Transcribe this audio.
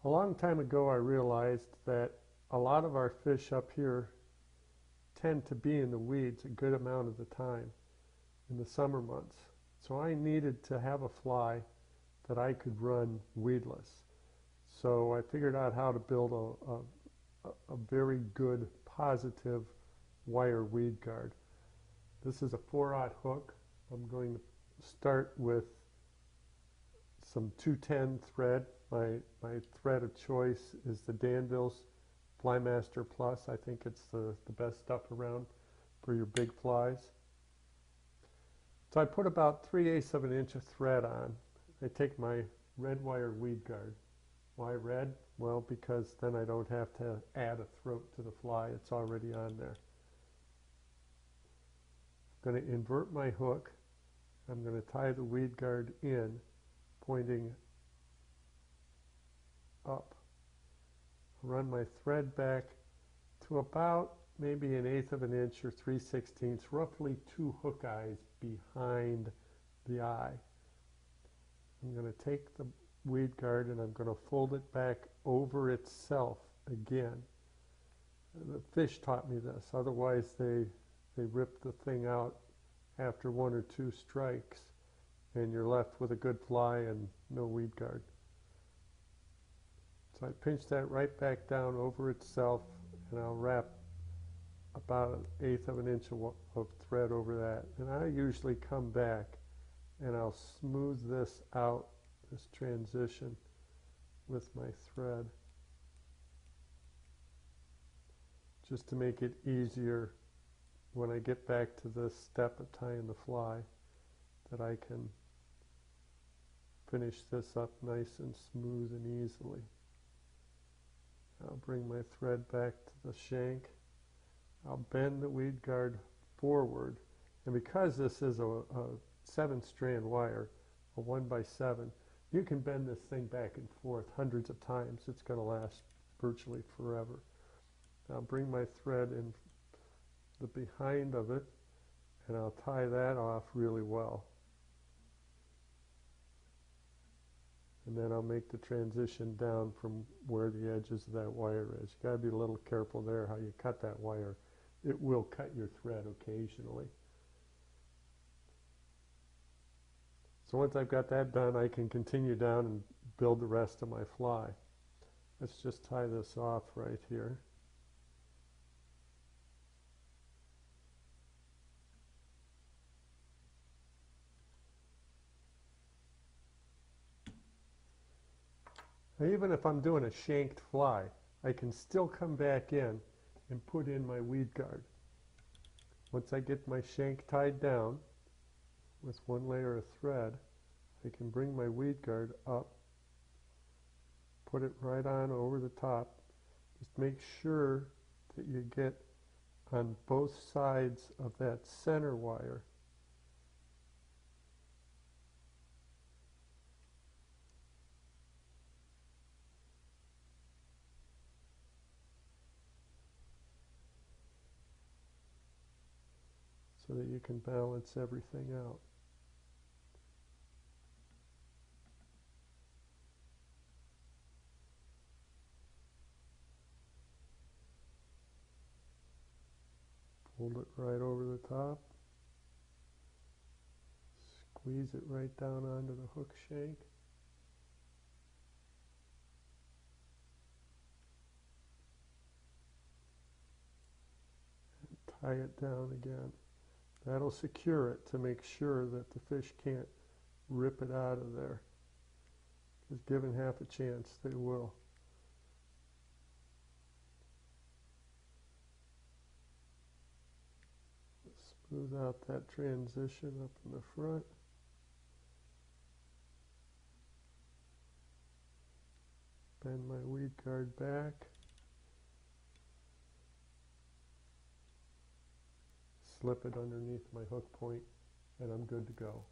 A long time ago I realized that a lot of our fish up here tend to be in the weeds a good amount of the time in the summer months. So I needed to have a fly that I could run weedless. So I figured out how to build a very good positive wire weed guard. This is a 4/0 hook. I'm going to start with some 210 thread. My thread of choice is the Danville's Flymaster Plus. I think it's the best stuff around for your big flies. So I put about 3/8 of an inch of thread on. I take my red wire weed guard. Why red? Well, because then I don't have to add a throat to the fly. It's already on there. I'm going to invert my hook. I'm going to tie the weed guard in, pointing up. Run my thread back to about maybe 1/8 of an inch or 3/16, roughly 2 hook eyes behind the eye. I'm going to take the weed guard and I'm going to fold it back over itself again. The fish taught me this, otherwise they rip the thing out after 1 or 2 strikes and you're left with a good fly and no weed guard. So I pinch that right back down over itself and I'll wrap about 1/8 of an inch of thread over that. And I usually come back and I'll smooth this out, this transition, with my thread, just to make it easier when I get back to this step of tying the fly, that I can finish this up nice and smooth and easily. I'll bring my thread back to the shank. I'll bend the weed guard forward, and because this is a 7-strand wire, a 1x7, you can bend this thing back and forth hundreds of times. It's going to last virtually forever. I'll bring my thread in the behind of it and I'll tie that off really well. And then I'll make the transition down from where the edges of that wire is. You got to be a little careful there how you cut that wire. It will cut your thread occasionally. So once I've got that done, I can continue down and build the rest of my fly. Let's just tie this off right here. Now, even if I'm doing a shanked fly, I can still come back in and put in my weed guard. Once I get my shank tied down with 1 layer of thread, I can bring my weed guard up, put it right on over the top. Just make sure that you get on both sides of that center wire. So that you can balance everything out. Fold it right over the top. Squeeze it right down onto the hook shank. And tie it down again. That'll secure it to make sure that the fish can't rip it out of there. Because given half a chance, they will. Smooth out that transition up in the front. Bend my weed guard back. Slip it underneath my hook point, and I'm good to go.